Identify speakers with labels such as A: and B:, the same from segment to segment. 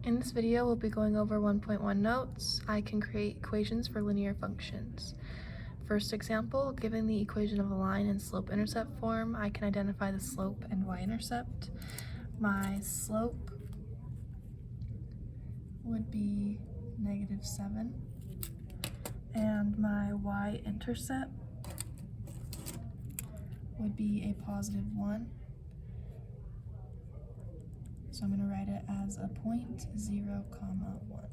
A: In this video, we'll be going over 1.1 notes. I can create equations for linear functions. First example, given the equation of a line in slope-intercept form, I can identify the slope and y-intercept. My slope would be -7, and my y-intercept would be a +1. So I'm going to write it as a point 0, 1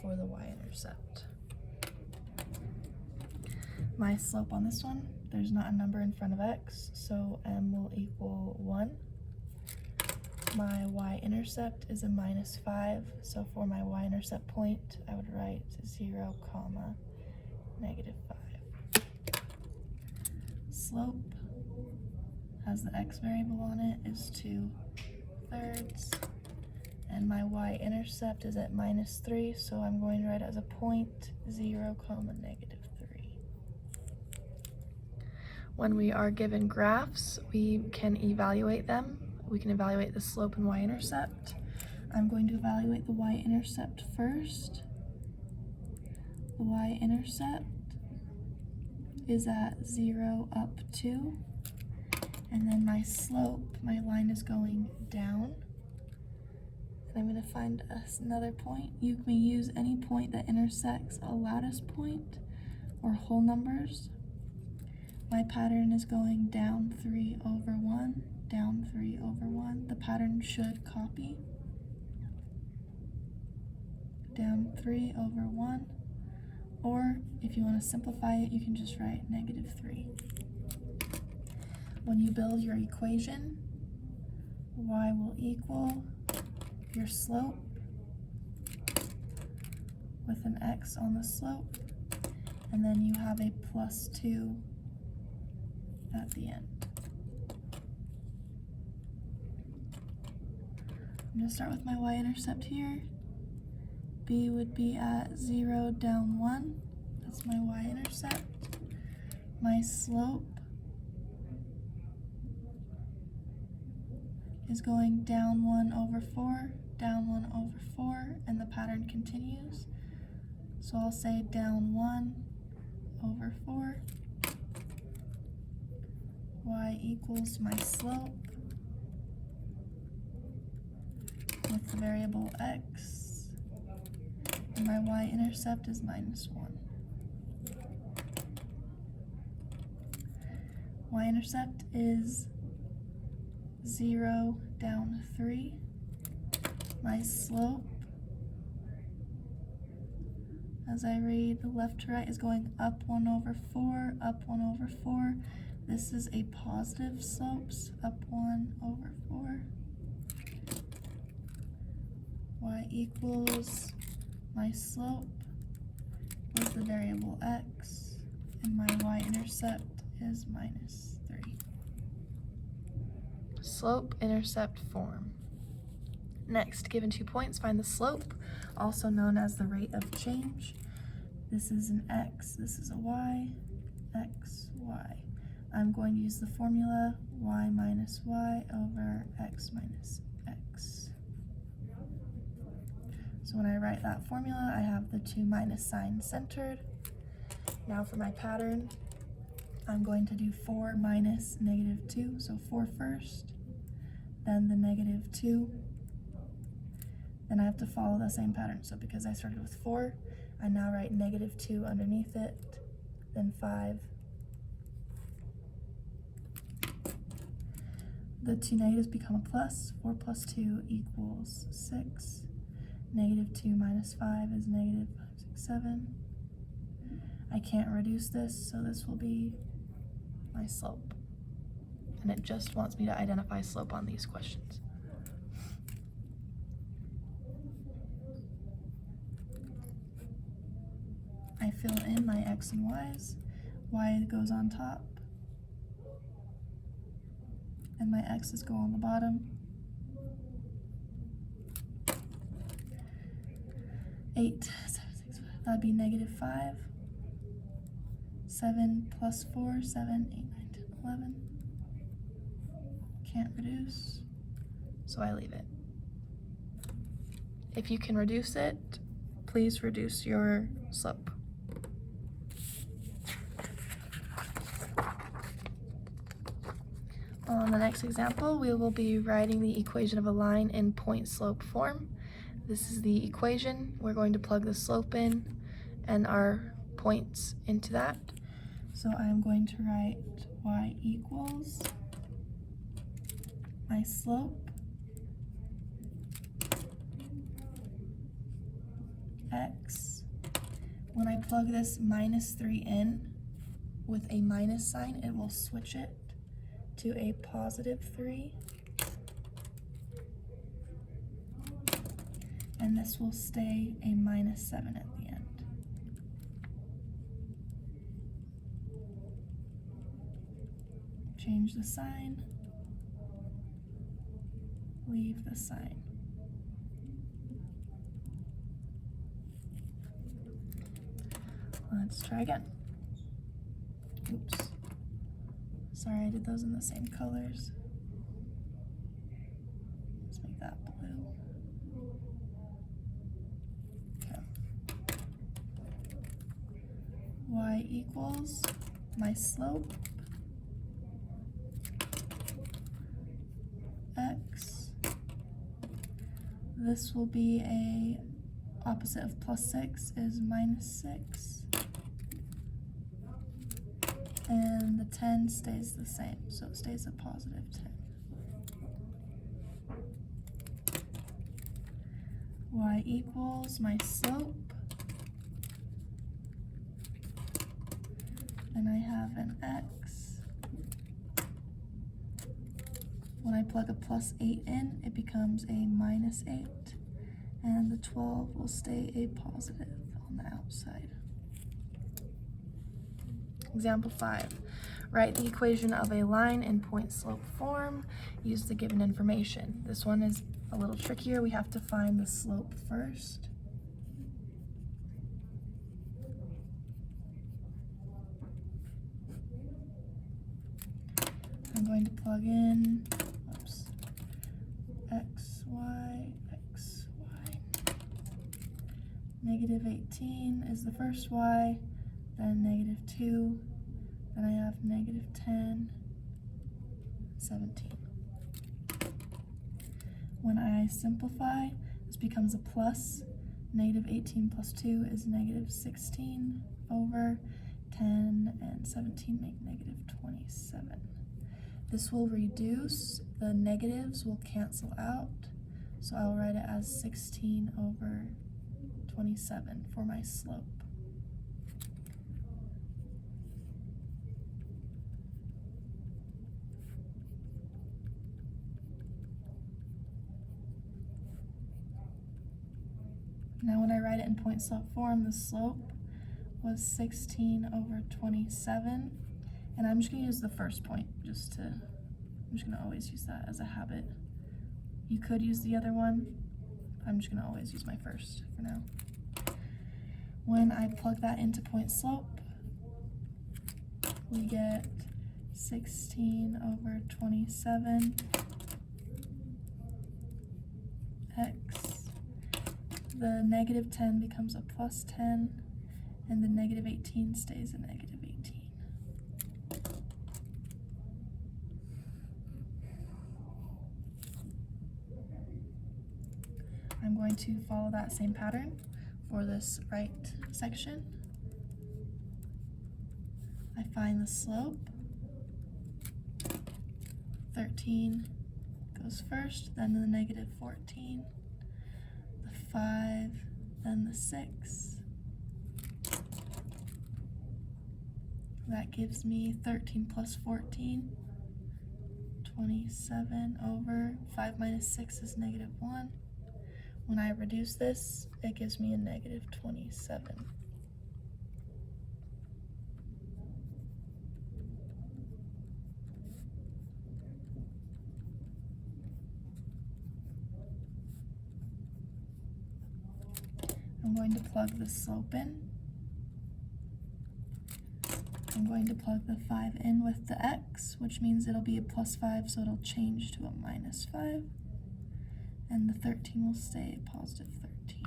A: for the y-intercept. My slope on this one, there's not a number in front of x, so m will equal 1. My y-intercept is a -5, so for my y-intercept point, I would write 0, -5. Slope has the x variable on it is 2/3, and my y-intercept is at -3, so I'm going to write it as a point 0, -3. When we are given graphs, we can evaluate them. We can evaluate the slope and y-intercept. I'm going to evaluate the y-intercept first. The y-intercept is at 0 up 2. And then my slope, my line is going down. And I'm going to find another point. You can use any point that intersects a lattice point or whole numbers. My pattern is going down 3/1, down 3/1. The pattern should copy. Down 3/1. Or if you want to simplify it, you can just write -3. When you build your equation, y will equal your slope with an x on the slope, and then you have a +2 at the end. I'm going to start with my y-intercept here. B would be at 0, down 1. That's my y-intercept. My slope is going down 1/4, down 1/4, and the pattern continues. So I'll say down 1/4. Y equals my slope with the variable x, and my y-intercept is -1. Y-intercept is 0, down 3. My slope, as I read left to right, is going up 1/4, up 1/4. This is a positive slopes, up 1/4. Y equals my slope with the variable x, and my y-intercept is -3. Slope-intercept form. Next, given 2 points, find the slope, also known as the rate of change. This is an x, this is a y, x, y. I'm going to use the formula y minus y over x minus x. So when I write that formula, I have the 2 minus sign centered. Now for my pattern, I'm going to do 4 minus -2, so 4 first, then the -2. Then I have to follow the same pattern. So because I started with 4, I now write -2 underneath it, then 5. The 2 negatives become a plus. 4 plus 2 equals 6. -2 minus 5 is -7. I can't reduce this, so this will be my slope. And it just wants me to identify slope on these questions. I fill in my x and y's. Y goes on top, and my x's go on the bottom. 8, 7, 6, 5. That'd be -5. 7 plus 4, 7, 8, 9, 10, 11. Can't reduce, so I leave it. If you can reduce it, please reduce your slope. On the next example, we will be writing the equation of a line in point-slope form. This is the equation. We're going to plug the slope in and our points into that. So I'm going to write y equals my slope x. When I plug this -3 in with a minus sign, it will switch it to a +3, and this will stay a -7 at the end. Change the sign, leave the sign. Let's try again. Oops. Sorry, I did those in the same colors. Let's make that blue. Okay. Y equals my slope x. This will be a opposite of +6 is -6. And the 10 stays the same, so it stays a +10. Y equals my slope, and I have an x. When I plug a +8 in, it becomes a -8, and the 12 will stay a positive on the outside. Example 5. Write the equation of a line in point-slope form. Use the given information. This one is a little trickier. We have to find the slope first. I'm going to plug in, xy, xy. -18 is the first y, then -2, then I have -10, 17. When I simplify, this becomes a plus. -18 plus 2 is -16 over 10, and 17 make -27. This will reduce, the negatives will cancel out, so I'll write it as 16 over 27 for my slope. Now when I write it in point-slope form, the slope was 16 over 27, and I'm just going to use the first point I'm just going to always use that as a habit. You could use the other one. I'm just going to always use my first for now. When I plug that into point-slope, we get 16 over 27 x. The -10 becomes a +10, and the -18 stays a -18. I'm going to follow that same pattern for this right section. I find the slope. 13 goes first, then the -14. 5, then the 6. That gives me 13 plus 14, 27 over 5 minus 6 is -1. When I reduce this, it gives me a -27. I'm going to plug the slope in. I'm going to plug the 5 in with the x, which means it'll be a +5, so it'll change to a -5. and the 13 will stay positive 13.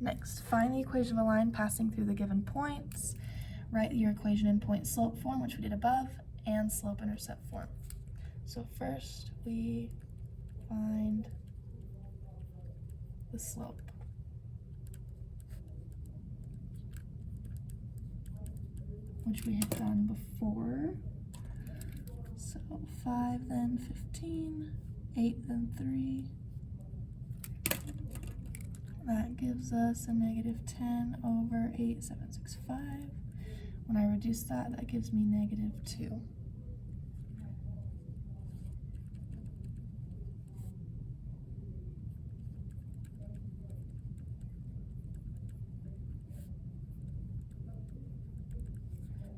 A: Next, find the equation of a line passing through the given points. Write your equation in point-slope form, which we did above, and slope-intercept form. So first, we find the slope. Which we had done before. So 5, then 15, 8, then 3. That gives us a negative 10 over 8,765. When I reduce that, that gives me negative 2.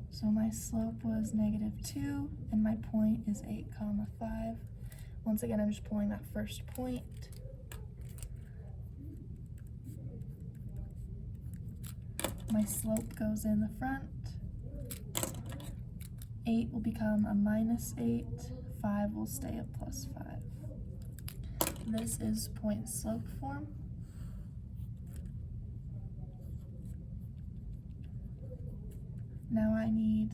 A: So my slope was negative 2, and my point is 8, 5. Once again, I'm just pulling that first point. My slope goes in the front. 8 will become a minus 8. 5 will stay a plus 5. This is point-slope form. Now I need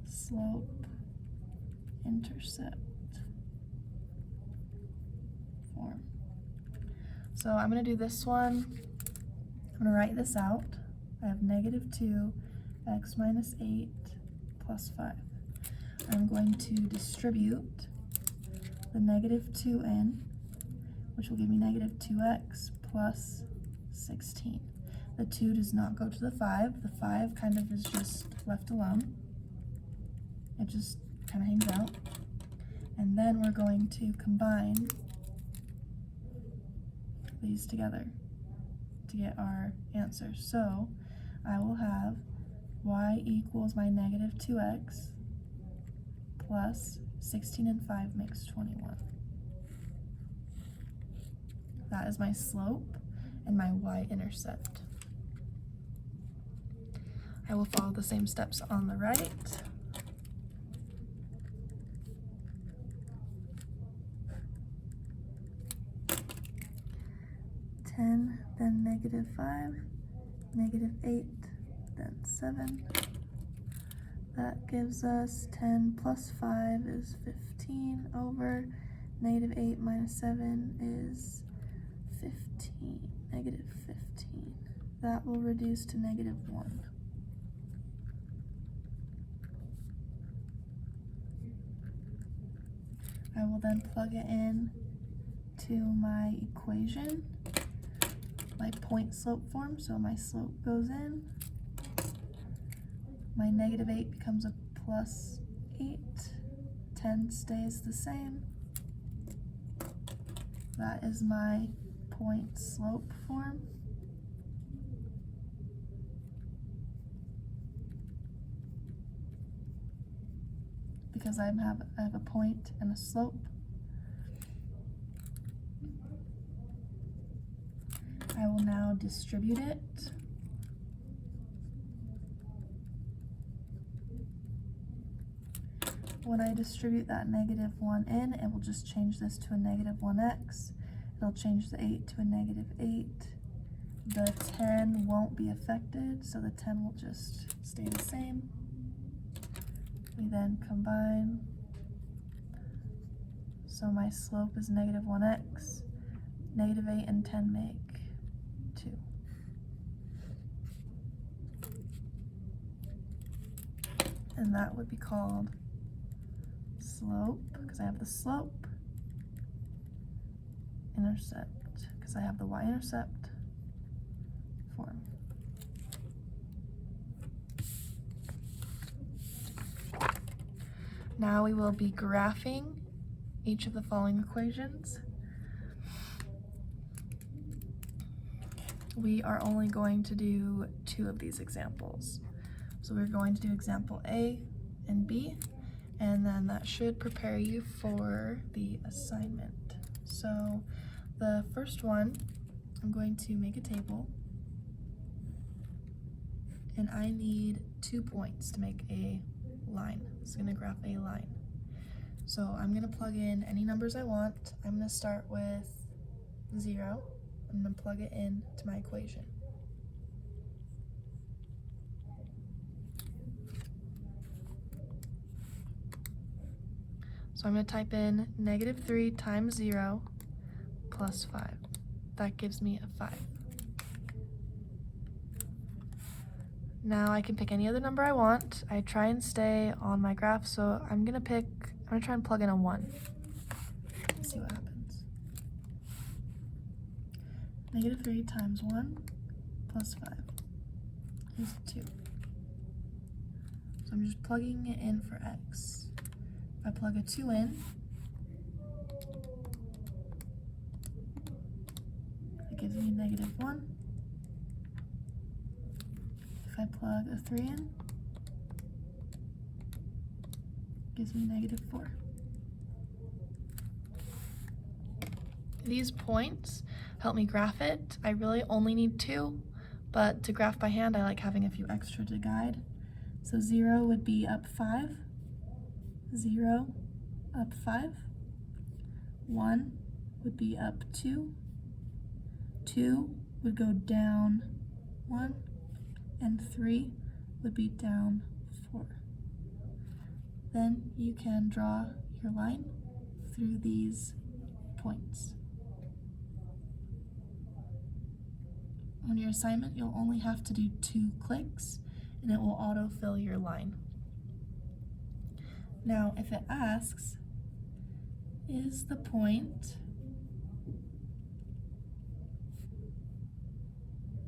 A: slope-intercept form. So I'm going to do this one. I'm going to write this out. I have negative 2, x minus 8 plus 5. I'm going to distribute the negative 2 in, which will give me negative 2x plus 16. The 2 does not go to the 5. The 5 kind of is just left alone. It just kind of hangs out. And then we're going to combine these together to get our answer. So I will have y equals my negative 2x plus 16 and 5 makes 21. That is my slope and my y-intercept. I will follow the same steps on the right. Then negative 5, negative 8, then 7. That gives us 10 plus 5 is 15 over negative 8 minus 7 is 15, negative 15. That will reduce to negative 1. I will then plug it in to my equation, my point-slope form. So my slope goes in. My negative 8 becomes a plus 8. 10 stays the same. That is my point-slope form. Because I have a point and a slope. I will now distribute it. When I distribute that negative 1 in, it will just change this to a negative 1x. It'll change the 8 to a negative 8. The 10 won't be affected, so the 10 will just stay the same. We then combine. So my slope is negative 1x. Negative 8 and 10 make 2. And that would be called slope, because I have the slope, intercept, because I have the y-intercept form. Now we will be graphing each of the following equations. We are only going to do 2 of these examples. So we're going to do example A and B, and then that should prepare you for the assignment. So the first one, I'm going to make a table, and I need 2 points to make a line. It's going to graph a line. So I'm going to plug in any numbers I want. I'm going to start with 0. I'm going to plug it in to my equation. So I'm going to type in -3 times 0 plus 5. That gives me a 5. Now I can pick any other number I want. I try and stay on my graph, so I'm going to try and plug in a 1. Let's see what happens. -3 times 1 plus 5 is 2. So I'm just plugging it in for x. If I plug a 2 in, it gives me -1. If I plug a 3 in, it gives me -4. These points help me graph it. I really only need 2, but to graph by hand, I like having a few extra to guide. So 0 would be up 5, 0, up 5, 1 would be up 2, 2 would go down 1, and 3 would be down 4. Then you can draw your line through these points. On your assignment, you'll only have to do 2 clicks and it will autofill your line. Now, if it asks, is the point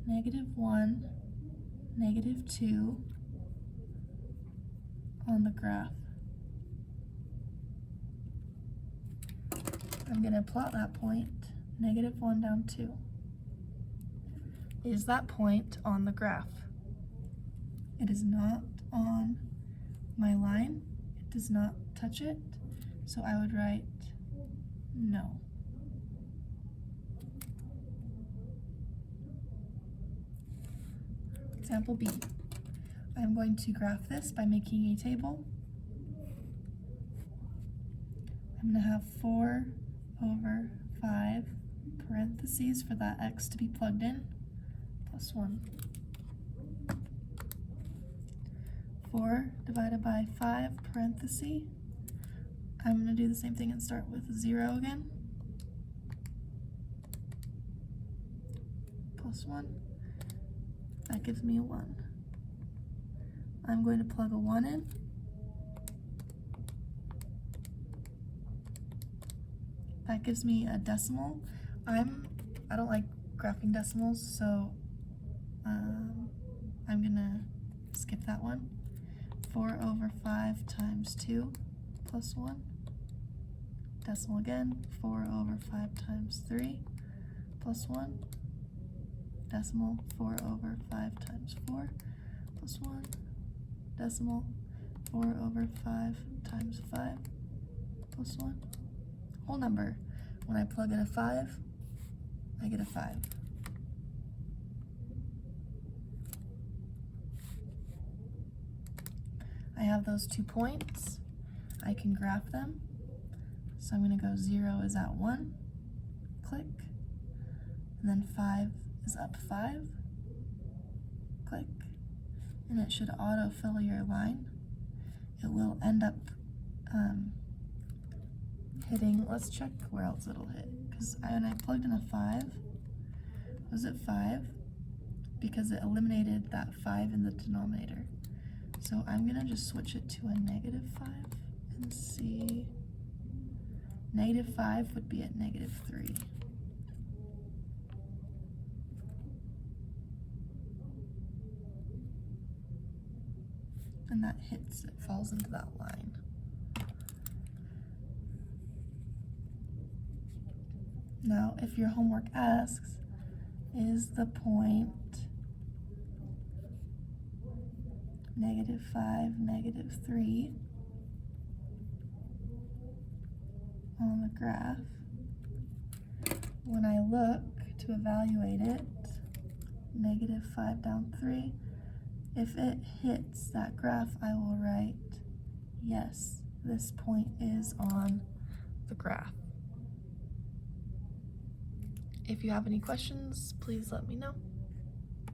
A: -1, -2 on the graph? I'm going to plot that point, -1 down 2. Is that point on the graph? It is not on my line. It does not touch it. So I would write no. Example B. I'm going to graph this by making a table. I'm going to have 4 over 5 parentheses for that x to be plugged in, plus 1. 4 divided by 5 parenthesis. I'm going to do the same thing and start with 0 again, plus 1. That gives me a 1. I'm going to plug a 1 in. That gives me a decimal. I don't like graphing decimals, so I'm gonna skip that one. 4 over 5 times 2 plus 1. Decimal again. 4 over 5 times 3 plus 1. Decimal. 4 over 5 times 4 plus 1. Decimal. 4 over 5 times 5 plus 1. Whole number. When I plug in a 5, I get a 5. I have those 2 points. I can graph them. So I'm going to go 0 is at 1, click, and then 5 is up 5, click, and it should autofill your line. It will end up hitting, let's check where else it'll hit, because when I plugged in a 5, was it 5? Because it eliminated that 5 in the denominator. So I'm going to just switch it to a -5 and see. -5 would be at -3. And that hits, it falls into that line. Now, if your homework asks, is the point -5, -3 on the graph, when I look to evaluate it, -5 down 3, if it hits that graph, I will write yes, this point is on the graph. If you have any questions, please let me know.